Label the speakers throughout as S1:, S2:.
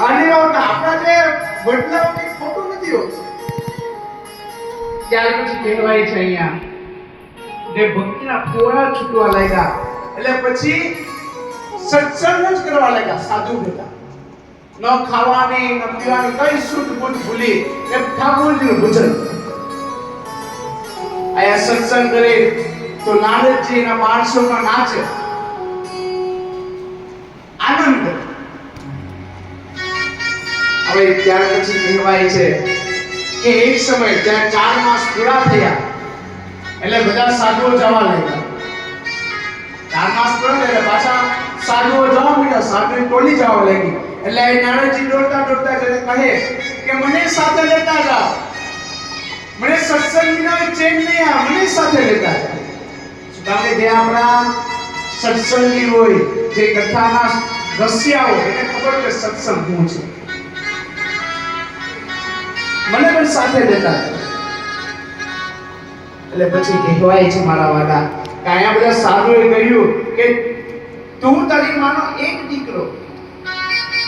S1: અને આપણા જે બદલાવ કે ખોટું નથી હોતું. ત્યાર પછી કહેવાય છે અહીંયા જે ભક્તિના ફોડા છૂટવા લાગ્યા એટલે પછી સત્સંગ જ કરવા લાગ્યા સાધુ હતા. ન ખાવાની ન પીવાની કઈ શુદ્ધ બુદ્ધ ભૂલી એ ઠાકોરજીનું ભજન. આયા સત્સંગ કરે તો નારદજી ના 1200 માં નાચે આનંદ. હવે ત્યાર પછી કહેવાય છે કે એક સમય જ્યાં 4 માસ પૂરા થયા એટલે બધા સાધુઓ જવા લાગ્યા. 4 માસ પૂરા થયા પાછા સાધુઓ જવા માંડ્યા. સાધુની ટોળી જવા લાગી એટલે નારદજી દોડતા દોડતા જઈને કહે કે મને સાથે લેતા જાઓ, મને સત્સંગ વિના ચેન નહીં આ, મને સાથે લેતા જાઓ. કારણ કે જે આપણા સત્સંગી હોય, જે કથાના રસિયા હોય એને ખબર કે સત્સંગ શું છે, મને પણ સાથે લેતા જાઓ. એટલે પછી કહેવાય છે મારા વાલા કે અહીંયા બધા સાધુએ કહ્યું કે તું તારી માનો એક દીકરો,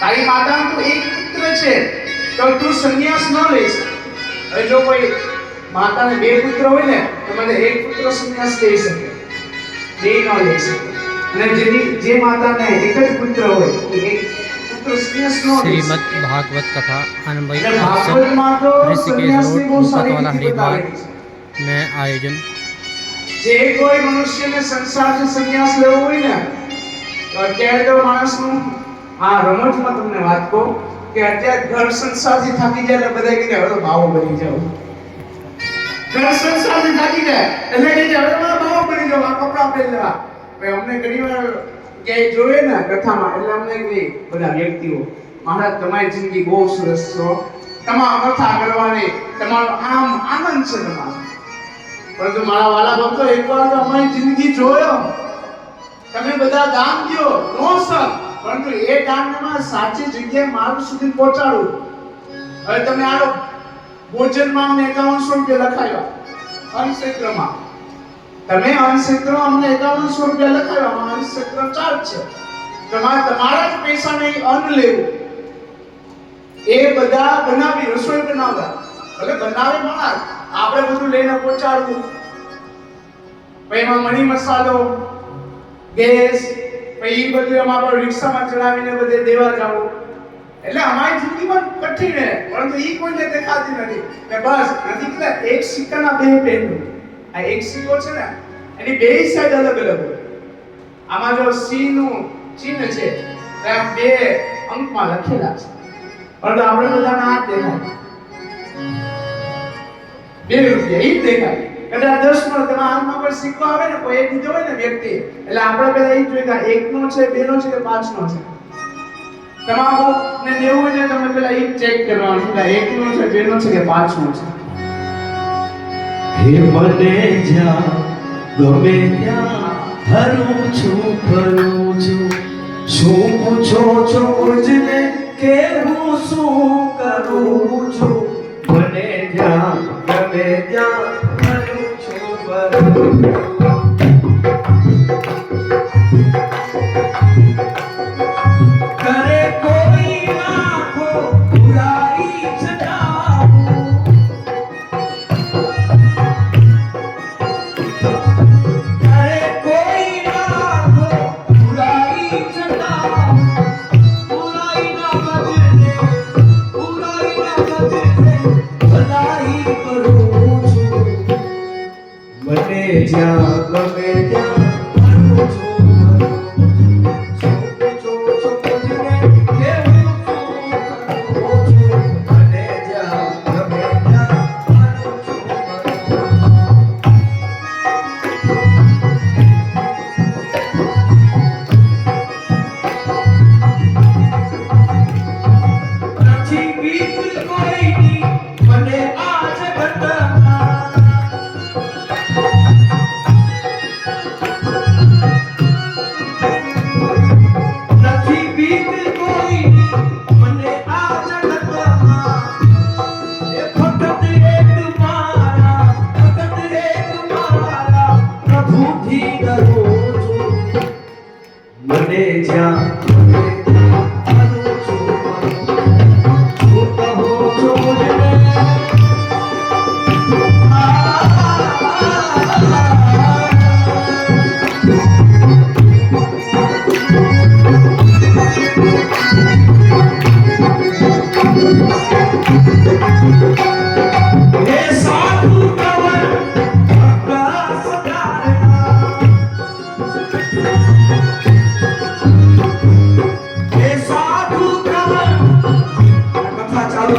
S1: તારી માતાનો તો એક પુત્ર છે, તો તું સંન્યાસ ન લઈશ. હવે જો કોઈ માતાને 2 પુત્ર હોય ને તો મને એક પુત્ર સંન્યાસ લઈ શકે, 2 ન લઈ શકે. અને જે માતાને એક જ પુત્ર હોય તો એક પુત્ર સંન્યાસ ન લઈ શકે.
S2: श्रीमद् भागवत कथा अनवय
S1: ભાગવતમાં તો
S2: ऋषिकेश
S1: સંન્યાસની
S2: रोड
S1: બહુ સારી
S2: मुकतवाला
S1: રીતે
S2: हरिद्वार
S1: બતાવેલી છે.
S2: में आयोजन।
S1: જે કોઈ મનુષ્યને સંસારથી સંન્યાસ લેવો હોય ને તો અત્યારે તો માણસનું રમતમાં તમને વાત કહું કે અત્યારે ઘર સંસારથી થાકી જાય એટલે બધા કહે હવે તો ભાવો બની જાવ. ઘર સંસારથી થાકી જાય એટલે કહે હવે મારા ભાવો બની જાવ, આ કપડા પહેરી લેવા. ભાઈ અમને ઘણીવાર ક્યાંય જોઈએ ને કથામાં એટલે અમને કહે બધા વ્યક્તિઓ મહારાજ તમારી જિંદગી બહુ સરસ છે, તમામ કથા કરવાની તમારો આમ આનંદ છે તમારો. પરંતુ મારા વાલા ભક્તો એકવાર તો અમારી જિંદગી જોયો, તમે બધા દાન દો નો સર, પરંતુ એ દાનમાં સાચી જગ્યાએ મારું સુધી પહોંચાડું. હવે તમે આનો ભોજનમાં અમને 5100 રૂપિયા લખાવ્યા, અન્નક્ષેત્રમાં તમે અન્નક્ષેત્રમાં અમને 5100 રૂપિયા લખાવ્યા, અન્નક્ષેત્ર ચાર્જ છે, તમારા જ પૈસા નહીં અન્ન લેવું. એ બધા બનાવી રસોઈ બનાવતા, ભલે બનાવે માણસ, આપણે બધું લઈને પહોંચાડવું. પછી એમાં મણી મસાલો, ગેસ, પછી બધું એમાં રિક્ષામાં ચડાવીને બધે દેવા જાવું. એટલે અમારી જિંદગીમાં કઠિન છે, પરંતુ ઈ કોઈને દેખાતી નથી. કે બસ નથી કહેતા એક સિક્કાના 2 પહેલું. આ એક સિક્કો છે ને એની 2 સાઈડ અલગ અલગ હોય. આમાં જો સી નું ચિહ્ન છે એ 2 અંકમાં લખેલા છે, પરંતુ આપણે બધાના હાથ દેખાય 2 રૂપિયા ઈ દેખાય. કદાચ 10 નો તમારા હાથમાં કોઈ સિક્કો આવે ને કોઈ એક દીધો હોય ને વ્યક્તિ, એટલે આપણે પહેલા ઈ જોઈએ કે 1 નો છે, 2 નો છે કે 5 નો છે. તમારે દેવું હોય ને તમે પહેલા ઈ ચેક કરવાનું કે 1 નો છે, 2 નો છે કે 5 નો છે.
S3: હે મને જ્યાં ગમે ત્યાં હરું છું ફરું છું, શું પૂછો છો મુજને કે હું શું કરું છું. મને જ્યાં ગમે ત્યાં હરું છું ફરું છું. કરે કોઈ આંખો ઉડાઈ જતાવું, કરે કોઈ આંખો ઉડાઈ જતાવું, ઉડાઈ ના બદલે ભલાઈ કરું છું. મને જ્યાં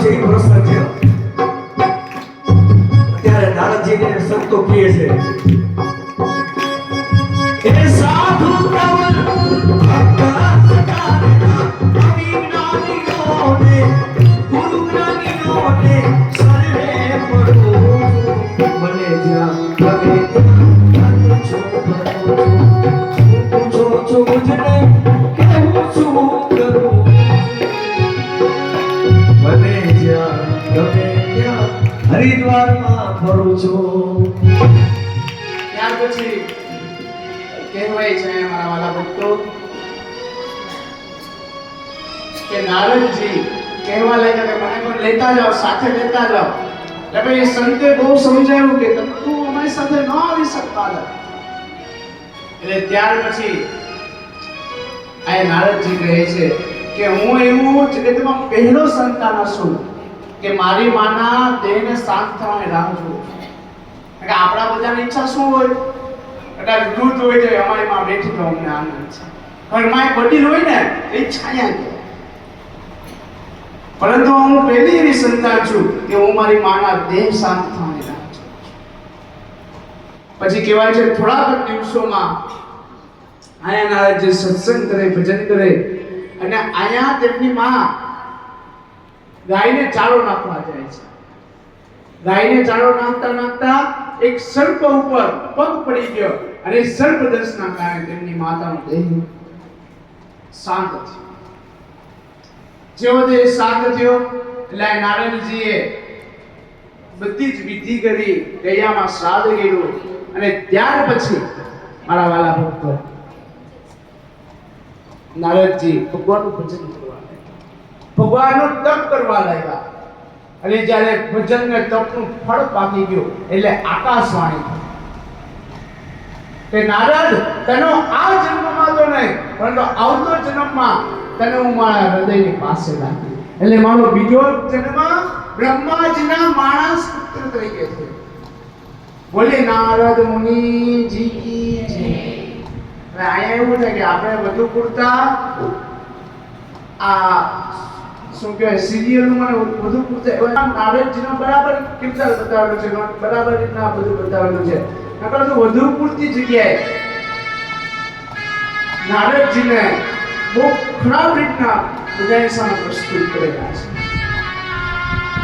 S3: છે એ પ્રશ્ન છે. ત્યારે નારદજીને સંતો કહે છે એ સાધુ કવલ ભક્ત સકારના અવિજ્ઞાનીઓને ગુરુ જ્ઞાનીઓને સર્વે પડો મને જ્યાં ગમે ત્યાં છો પૂછો છો મુજને કે હું શું કરું મને જ્યાં ગમે ત્યાં હરિદ્વારમાં ફરું છું.
S1: ત્યાર પછી કહેવાય છે મારા વાલા ભક્તો કે નારદજી કહેવા લાગ્યા કે મને પણ લેતા જાઓ, સાથે લેતા જાઓ. એટલે ભાઈ સંતે બહુ સમજાવ્યું કે તું અમારી સાથે ન આવી શકતા હતા. એટલે ત્યાર પછી આ નારદજી કહે છે કે હું એવું જગતમાં પહેલો સંતાન છું કે મારી માના દેહને શાંત થવાની રાહ જોઉં છું. કે આપણા બધાની ઈચ્છા શું હોય? એટલે વૃદ્ધ હોય તો અમારી માં બેઠી તો અમને આનંદ છે. ઘરમાં એક વડીલ હોય ને એ છાયા છે. પરંતુ હું પહેલી એવી સંતાન છું કે હું મારી માના દેહ શાંત થવાની રાહ જોઉં છું. પછી કહેવાય છે થોડાક દિવસોમાં આયા નારદજી સત્સંગ કરે, ભજન કરે અને આયા તેમની માં ગાયને ચારો નાખવા જાય છે. ગાયને ચારો નાખતા નાખતા એક સર્પ ઉપર પગ પડી ગયો અને સર્પ દંશના કારણે તેમની માતાનો દેહ શાંત થયો. જેવો તે શાંત થયો એટલે નારાયણજીએ બધી જ વિધિ કરી, ગયામાં શ્રાદ્ધ કર્યું અને ત્યાર પછી મારા વાલા ભક્તો નારદજી ભગવાનનું ભજન કરવા લાગ્યા, ભગવાનનું તપ કરવા લાગ્યા. અને જ્યારે ભજન ને તપનું ફળ પાકી ગયું એટલે આકાશવાણી થઈ કે નારદ તનો આ જન્મમાં તો નહીં પરંતુ આવતો જન્મમાં તને હું મારા હૃદયની પાસે રાખી. એટલે મારો બીજો જન્મ બ્રહ્માજીના માણસ પુત્ર તરીકે છે. બોલે નારદ મુનિજી કી જય. હવે અહીંયા એવું છે કે આપણે વધુ પૂરતા આ શું કહેવાય સિરિયલમાં વધુ પૂરતા એવા નારદજીનો બરાબર કિરદાર બતાવેલો છે, બરાબર રીતના બધું બતાવેલું છે. નકર તો વધુ પૂરતી જગ્યાએ નારદજીને બહુ ખરાબ રીતના બધાની સામે પ્રસ્તુત કરેલા છે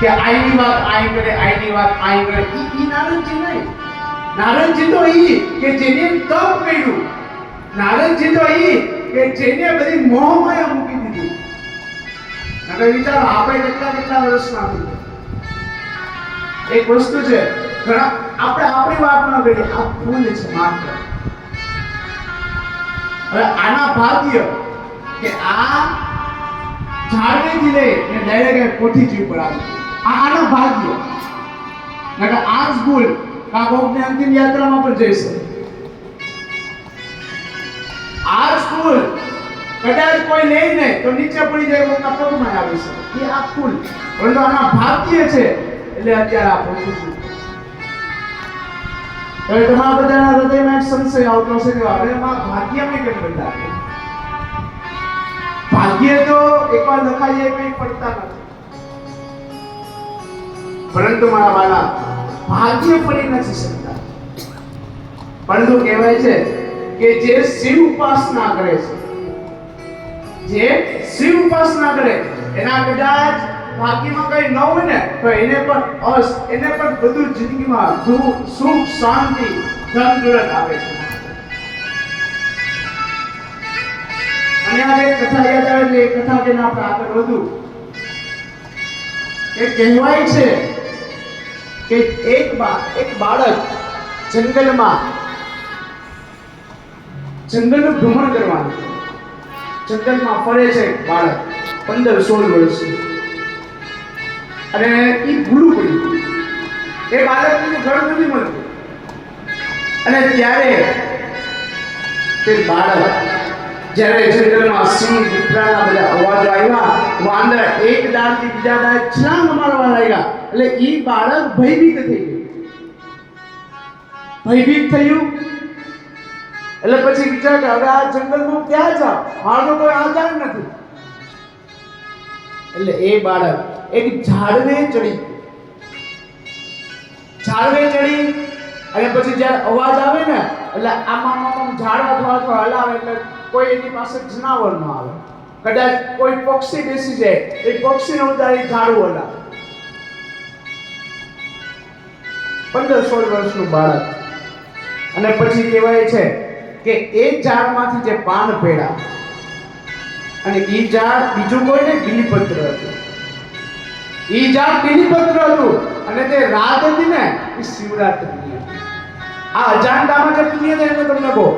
S1: કે આઈની વાત આઈ કરે, આઈની વાત આઈ કરે. ઈ નારદજી નહીં. નારદજી તો ઈ કે જેને તપ કર્યું, નારદજી તો ઈ કે જેને બધી મોહમાયા મૂકી દીધી. નકર વિચારો આપણે કેટલા વર્ષના હતી. એક વસ્તુ છે ઘણા આપણે આપણી વાત ન કરીએ, આ ફૂલ છે માત્ર. હવે આના ભાગ્ય કે આ ઝાડવેથી લઈને ડાયરેક્ટ કોઠીજી ઉપર આવી. આના ભાગ્ય નકર આ જ ભૂલ આ કોકની અંતિમ યાત્રામાં પણ જઈ શકે. આ જ ભૂલ કદાચ કોઈ લઈને તો નીચે પડી જાય, કોકના પગમાં આવી શકે. એ આ ભૂલ પરંતુ આના ભાગ્ય છે એટલે અત્યારે આ પહોંચી. હવે તમારા બધાના હૃદયમાં એક સંશય આવતો હશે કે હવે એમાં ભાગ્યમાં કેમ બદલાય? ભાગ્ય તો એકવાર લખાઈ જાય કંઈ પડતા નથી. પરંતુ મારા વાલા ભાગ્ય પડી નથી શકતા. પરંતુ કહેવાય છે કે જે શિવ ઉપાસના કરે છે, જે શિવ ઉપાસના કરે એના કદાચ ભાગ્યમાં કઈ ન હોય ને તો એને પણ બધું જિંદગીમાં સુખ, શાંતિ, ધન દોલત આવે છે. અને આ એક કથા યાદ આવે એટલે એ કથા કે આપણે આગળ વધુ એ કહેવાય છે કે એક બાળક જંગલનું ભ્રમણ કરવાનું, જંગલમાં ફરે છે બાળક 15-16 વર્ષનું અને એ ભૂલું પડ્યું. એ બાળકનું ઘર નથી મળતું અને ત્યારે તે બાળક જ્યારે જંગલમાં સિંહ, દીપડાના બધા અવાજો આવ્યા, વાંદરા એક ડાળથી બીજા ડાળ છલાંગ મારવા લાગ્યા એટલે એ બાળક ભયભીત થઈ ગયું. ભયભીત થયું એટલે પછી વિચાર કે હવે આ જંગલમાં ક્યાં જાવ, મારો કોઈ આધાર નથી. એટલે એ બાળક એક ઝાડવે ચડી અને પછી જ્યારે અવાજ આવે ને એટલે આમાં ઝાડ અથવા હલાવે એટલે કોઈ એની પાસે જનાવર ન આવે. કદાચ કોઈ પક્ષી બેસી જાય એ પક્ષીને ઉતારી ઝાડવું હલાવે. 15-16 વર્ષનું બાળક. અને પછી કહેવાય છે કે એ ઝાડમાંથી જે પાન પડ્યા અને એ ઝાડ બીજું કોઈ ને બીલીપત્ર હતું. એ ઝાડ બીલીપત્ર હતું અને તે રાત હતી ને એ શિવરાત્રીની હતી. આ અજાણતામાં જે પુણ્ય છે એનું તમને કહું,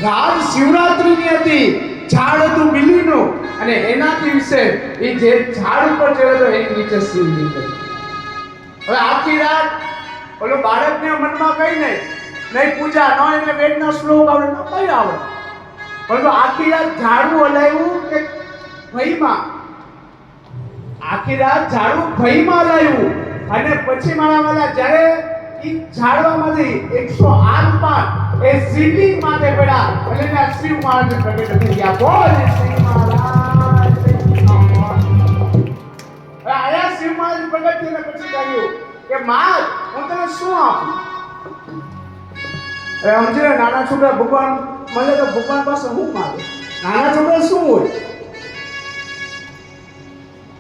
S1: રાત શિવરાત્રીની હતી, ઝાડ હતું બીલીનું અને એનાથી વિશે એ જે ઝાડ ઉપર ચડ્યો હતો એની નીચે શિવલિંગ હતું. હવે આખી રાત ઓલો બાળકને મનમાં કઈ નહીં પૂજા ન એને વેદના શ્લોક આવડે ન કઈ આવડે, પરંતુ આખી રાત ઝાડવું હલાવ્યું કે ભયમાં, આખી રાત ઝાડવું ભયમાં હલાવ્યું. અને પછી મારા વાલા જ્યારે ઈ ઝાડવામાંથી 108 પાન એ શિવલિંગ માથે પડ્યા એટલે ના શિવ મહારાજ પ્રગટ થઈ ગયા. બોલ શિવ મહારાજ. આયા શિવ મહારાજ પ્રગટ થઈને પછી કહ્યું કે માં હું તને શું આપું? સમજી લે, નાના છોકરા ભગવાન મળે તો ભગવાન પાસે શું માંગે? નાના છોકરા શું હોય?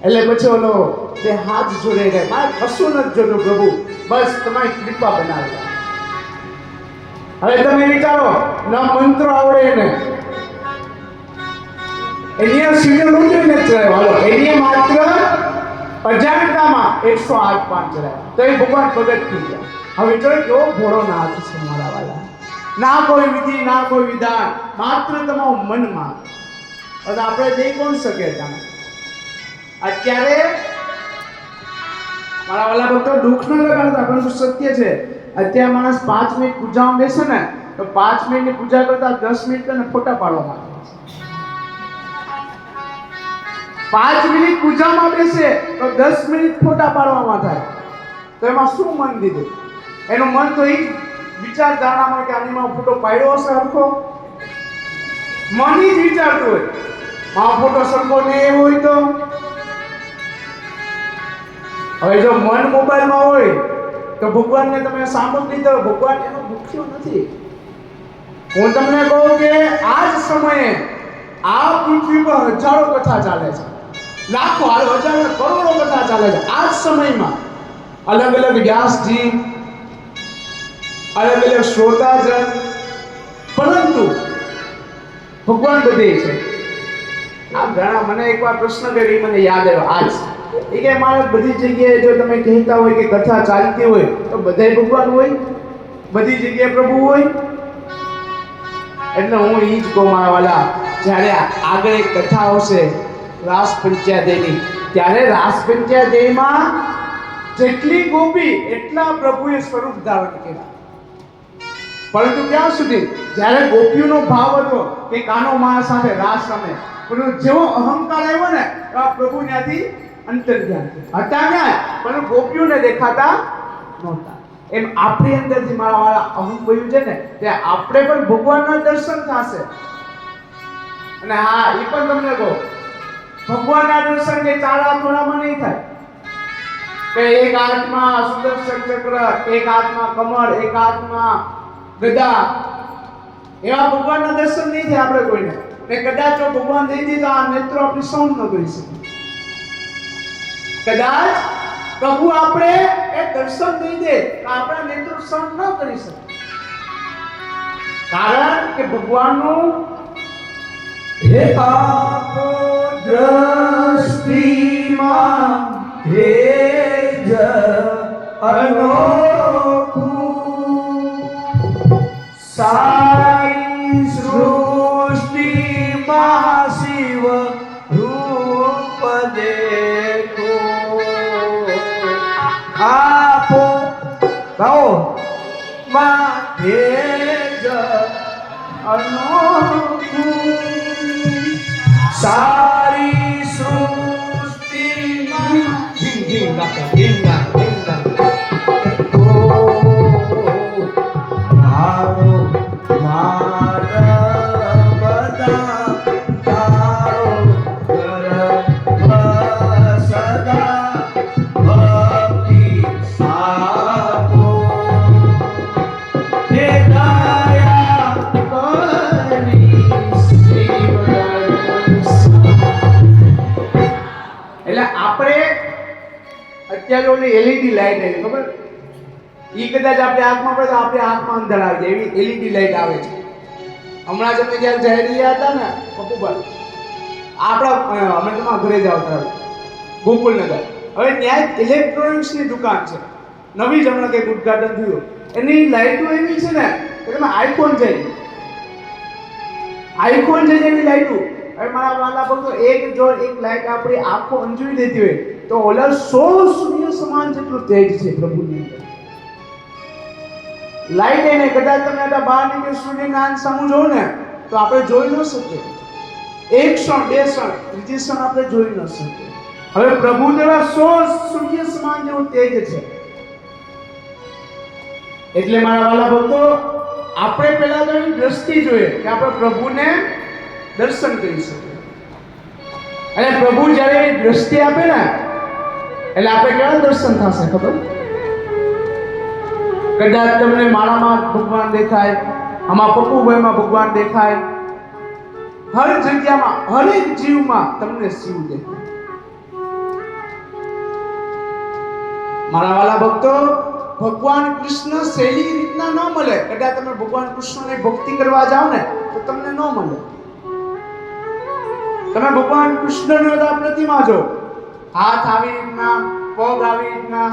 S1: એટલે પછી ઓલો બે હાથ જોડે ગયા, મારે કશું નથી જોતું પ્રભુ, બસ તમારી કૃપા બનાવી. હવે તમે વિચારો, ન મંત્ર આવડે એને, એની સીધો લૂંટી નથી ચડાવ્યો. હાલો એની માત્ર અજાણતામાં 108 પાન ચડાવ્યા તો એ ભગવાન પ્રગટ થઈ ગયા. હવે જો કેવો ભોળો નાથ છે મારા વાલા. ના કોઈ વિધિ ના કોઈ વિધાન, માત્ર તમારું મનમાં. હવે આપણે દઈ કોણ શકે તમે? અત્યારે મારા વાલા ભક્તો દુઃખ ન લગાડતા, પરંતુ સત્ય છે. અત્યારે માણસ 5 મિનિટ પૂજામાં બેસે ને તો 5 મિનિટની પૂજા કરતા 10 મિનિટ ને ફોટા પાડવામાં આવે છે. 5 મિનિટ પૂજામાં બેસે તો 10 મિનિટ ફોટા પાડવામાં થાય. તો એમાં શું મન દીધું? એનું મન તો એ વિચારધારણામાં કે આનીમાં ફોટો પાડ્યો હશે હરખો, મન જ વિચારતું હોય. માં ફોટો સરખો નહીં હોય તો હવે જો મન મોબાઈલમાં હોય તો ભગવાનને તમે સાંભળી લીધો, ભગવાન એનો ભૂખ્યો નથી. હું તમને કહું કે આ જ સમયે આ પૃથ્વી પર હજારો કથા ચાલે છે, લાખો હજારો કરોડો કથા ચાલે છે. આ જ સમયમાં અલગ અલગ વ્યાસજી, અલગ અલગ શ્રોતાજન, પરંતુ ભગવાન બધે છે. આ ઘણા મને એકવાર પ્રશ્ન કર્યો, મને યાદ આવ્યો આજ. એ કે મારે બધી જગ્યાએ જો તમે કહેતા હોય કે કથા ચાલતી હોય તો બધાય ભગવાન હોય, બધી જગ્યાએ પ્રભુ હોય? એટલે હું ઈ જ કહું મારા વાલા, જ્યારે આગળ એક કથા આવશે રાસ પંચાયતની, ત્યારે રાસ પંચાયતમાં જેટલી ગોપી એટલા પ્રભુએ સ્વરૂપ ધારણ કર્યા. પરંતુ ત્યાં સુધી જ્યારે ગોપીઓનો ભાવ હતો કે કાનો મા સાથે રાસ રમે, પરંતુ જેવો અહંકાર આવ્યો ને તો આ પ્રભુ ત્યાંથી અંતર્ધ્યાન હતા ક્યાં, પણ ગોપીઓને દેખાતા નહોતા. એમ આપણી અંદરથી મારા વાળા અહંક ભર્યું છે ને, તે આપણે પણ ભગવાનના દર્શન થશે. અને હા, એ પણ તમને કહું, ભગવાનના દર્શન કે ચારા થોડામાં નહીં થાય કે એક હાથમાં સુદર્શન ચક્ર, એક હાથમાં કમળ, એક હાથમાં ગદા, એવા ભગવાનના દર્શન નહીં થાય આપણે કોઈને. ને કદાચ જો ભગવાન દઈ દીધા આ નેત્રો આપણી સહન ન કરી શકે. કદાચ પ્રભુ આપણે એ દર્શન દઈ દે તો આપણા નેત્રો સહન ન કરી શકે. કારણ કે ભગવાનનું
S3: હે આપો દ્રષ્ટિમાં તેજ અનોખું, સારી સૃષ્ટિમાં શિવ રૂપ દેખો. આપો ગાઓ માં તેજ અનોખું, સારી સૃષ્ટિમાં ધીમ ધીમ ગાતા ધીમ ગાતા
S1: એટલે આપણે અત્યારે ઓલી એલઈડી લાઈટ આવી ખબર, ઈ કદાચ આપણે આંખમાં પડે તો આપણે આંખમાં અંદર આવી જાય એવી એલઈડી લાઈટ આવે છે. હમણાં જ અમે જ્યારે જઈ રહ્યા હતા ને પપ્પુભાઈ, આપણા અમે તમારા ઘરે જ આવતા ગોકુલનગર, હવે ત્યાં ઇલેક્ટ્રોનિક્સની દુકાન છે, નવી જ હમણાં કંઈક ઉદ્ઘાટન થયું. એની લાઈટો એવી છે ને કે તમે આઈફોન જેવી એવી લાઈટો. હવે મારા વાલા ભક્તો, એક લાઈટ આપણી આંખો અંજવી લેતી હોય તો ઓલા 100 સૂર્ય સમાન જેટલું તેજ છે પ્રભુની અંદર. લાઈટ એને કદાચ તમે આ બહાર નીકળી સૂર્યના આંખ સામું જોવો ને તો આપણે જોઈ ન શકીએ. એક ક્ષણ, બે ક્ષણ, ત્રીજી ક્ષણ આપણે જોઈ ન શકીએ. હવે પ્રભુ જેવા 100 સૂર્ય સમાન જેવું તેજ છે. એટલે મારા વાલા ભક્તો, આપણે પહેલા તો એની દ્રષ્ટિ જોઈએ કે આપણે પ્રભુને દર્શન કરી શકીએ. અને પ્રભુ જ્યારે એની દ્રષ્ટિ આપે ને એટલે આપણે કેવા દર્શન થશે ખબર? કદાચ તમને મારામાં ભગવાન દેખાય, આમાં પપ્પુભાઈમાં ભગવાન દેખાય, હર જગ્યામાં, હરેક જીવમાં તમને શિવ દેખાય. મારા વાલા ભક્તો, ભગવાન કૃષ્ણ શૈલી રીતના ન મળે. કદાચ તમે ભગવાન કૃષ્ણની ભક્તિ કરવા જાઓ ને તો તમને ન મળે. તમે ભગવાન કૃષ્ણની પ્રતિમા જો, હાથ આવી રીતના, પગ આવી રીતના,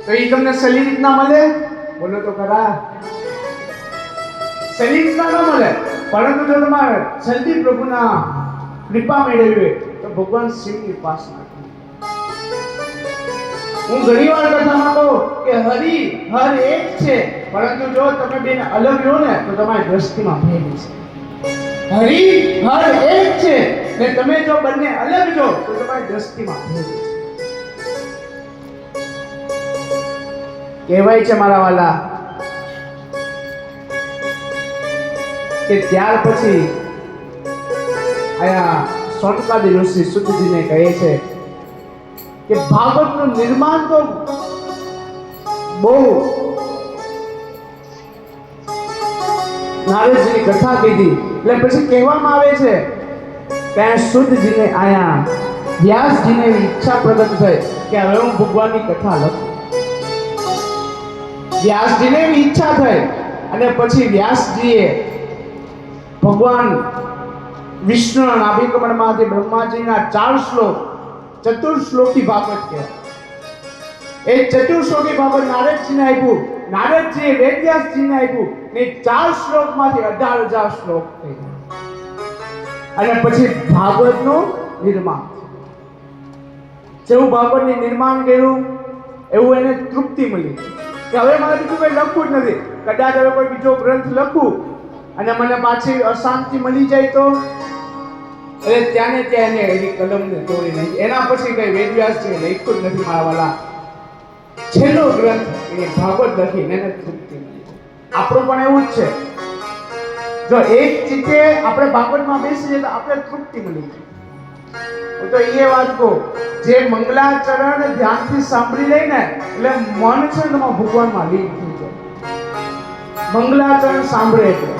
S1: તો એ તમને શૈલી રીતના મળે? બોલો તો ખરા. શૈલી રીતના ન મળે. પરંતુ જો તમારે જલ્દી પ્રભુના કૃપા મેળવી તો ભગવાન શિવની ઉપાસના. હું ઘણી વાર કથામાં કહું કે હરિ હર એક છે, પરંતુ જો તમે બેને અલગ લો ને તો તમારી દ્રષ્ટિમાં ભેદ છે. હરિ હર એક છે ને તમે જો બંને અલગ જો તો તમારી દ્રષ્ટિમાં ભેદ છે. કહેવાય છે મારા વાલા કે ત્યાર પછી આયા સોનકાદી ઋષિ સુતજીને કહે છે કે ભાગવતનું નિર્માણ તો બહુ, નારદજીની કથા કીધી એટલે પછી કહેવામાં આવે છે કે સુતજીને આયા વ્યાસજીને એવી ઈચ્છા પ્રગટ થઈ કે હવે હું ભગવાનની કથા લખું. વ્યાસજીને એવી ઈચ્છા થઈ અને પછી વ્યાસજીએ ભગવાન વિષ્ણુના નાભિ કમળમાંથી બ્રહ્માજીના 4 શ્લોક, ચતુર્શ્લોકી ભાગવત કહેવાય. એ ચતુર્શ્લોકી ભાગવત નારદજીને આપ્યું, નારદજીએ વેદવ્યાસજીને આપ્યું ને 4 શ્લોકમાંથી 18,000 શ્લોક થઈ ગયા. અને પછી ભાગવતનું નિર્માણ. જેવું ભાગવતનું નિર્માણ કર્યું એવું એને તૃપ્તિ મળી કે હવે મારે બીજું કંઈ લખવું જ નથી. કદાચ હવે કોઈ બીજો ગ્રંથ લખું અને મને પાછી અશાંતિ મળી જાય તો એટલે ત્યાં એને એની કલમને તોડી નાખી. એના પછી કઈ વેદવ્યાસજીએ લખ્યું જ નથી મારા વાલા. છેલ્લો ગ્રંથ એને ભાગવત લખીને એને તૃપ્તિ મળી. આપણું પણ એવું જ છે. જો એક ચિત્તે આપણે ભાગવતમાં બેસી જઈએ તો આપણે તૃપ્તિ મળી જાય. હું તો એ વાત કહું, જે મંગલાચરણ ધ્યાનથી સાંભળી લઈને એટલે મન છે ને તમારા ભગવાનમાં લીન થઈ જાય. મંગલાચરણ સાંભળે એટલે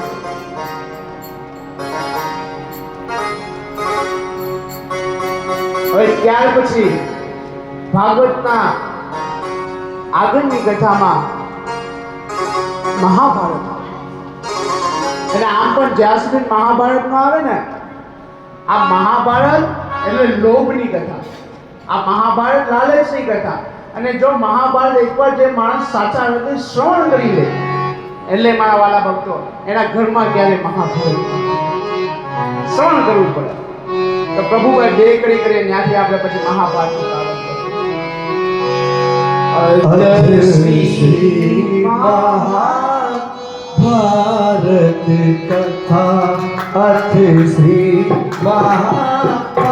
S1: હવે ત્યાર પછી ભાગવતના આગળની કથામાં મહાભારત આવે. અને આમ પણ જ્યાં સુધી મહાભારતમાં આવે ને, આ મહાભારત એટલે લોભની કથા, આ મહાભારત લાલચની કથા. અને જો મહાભારત એકવાર જે માણસ સાચા હૃદય શ્રવણ કરી લે એટલે મારા વાલા ભક્તો એના ઘરમાં ક્યારે મહાભારત શ્રવણ કરવું પડે. તો પ્રભુભાઈ બે કરી ત્યાંથી આપણે પછી મહાભારત
S3: શ્રી મહાભારત કથા, અર્થ શ્રી મહાભારત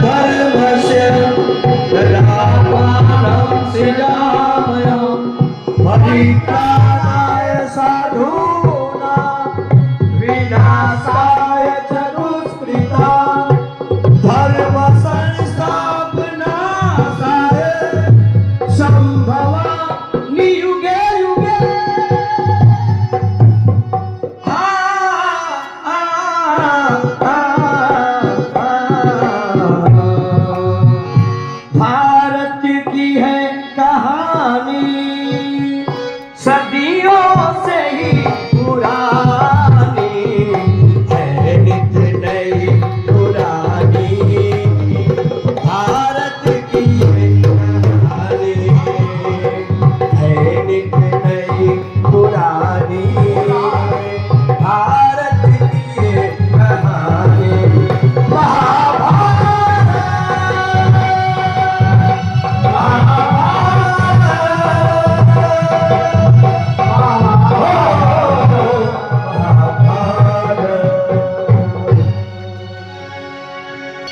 S3: धर्मस्य रामानं सृजाम्यहं परित्राणाय साधूनां विनाशाय च दुष्कृतां धर्म संस्थापनार्थाय संभवामि युगे युगे भारत की है कहानी सदियों से ही पुरानी है नित नई पुरानी भारत की है कहानी है नित नई पुरानी भारत की है कहानी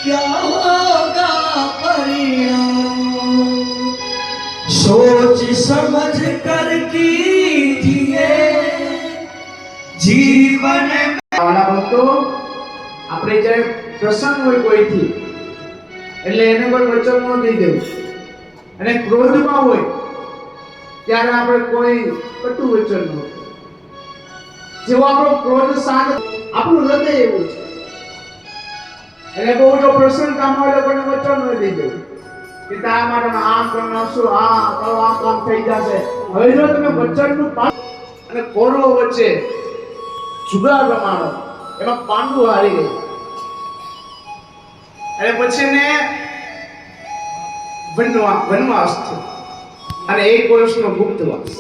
S3: क्या होगा परिणाम सोच समझ कर कीजिए जीवन में
S1: વાલા ભક્તો આપણે જ્યારે પ્રસન્ન હોય કોઈથી એટલે એને કોઈ વચન ન દઈ દેવું અને ક્રોધમાં હોય ત્યારે આપણે કોઈ કટુ વચન ન જેવો આપણો ક્રોધ શાંત આપણું હૃદય એવું છે એટલે બહુ જો પ્રસન્ન કામ હોય તો કોઈને વચન ન દઈ દેવું કે તારા માટે આમ કરી નાખશું આ કામ થઈ જશે હવે જો તમે વચનનું પાલન અને કૌરવો વચ્ચે જુગાર રમાડો એમાં પાંડુ હારી ગઈ અને પછી એને વનવાસ થયો અને 1 વર્ષનો ગુપ્તવાસ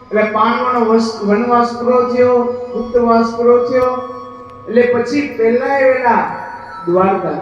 S1: એટલે પાંડવોનો વનવાસ પૂરો થયો ગુપ્તવાસ પૂરો થયો એટલે પછી પહેલા દ્વારકા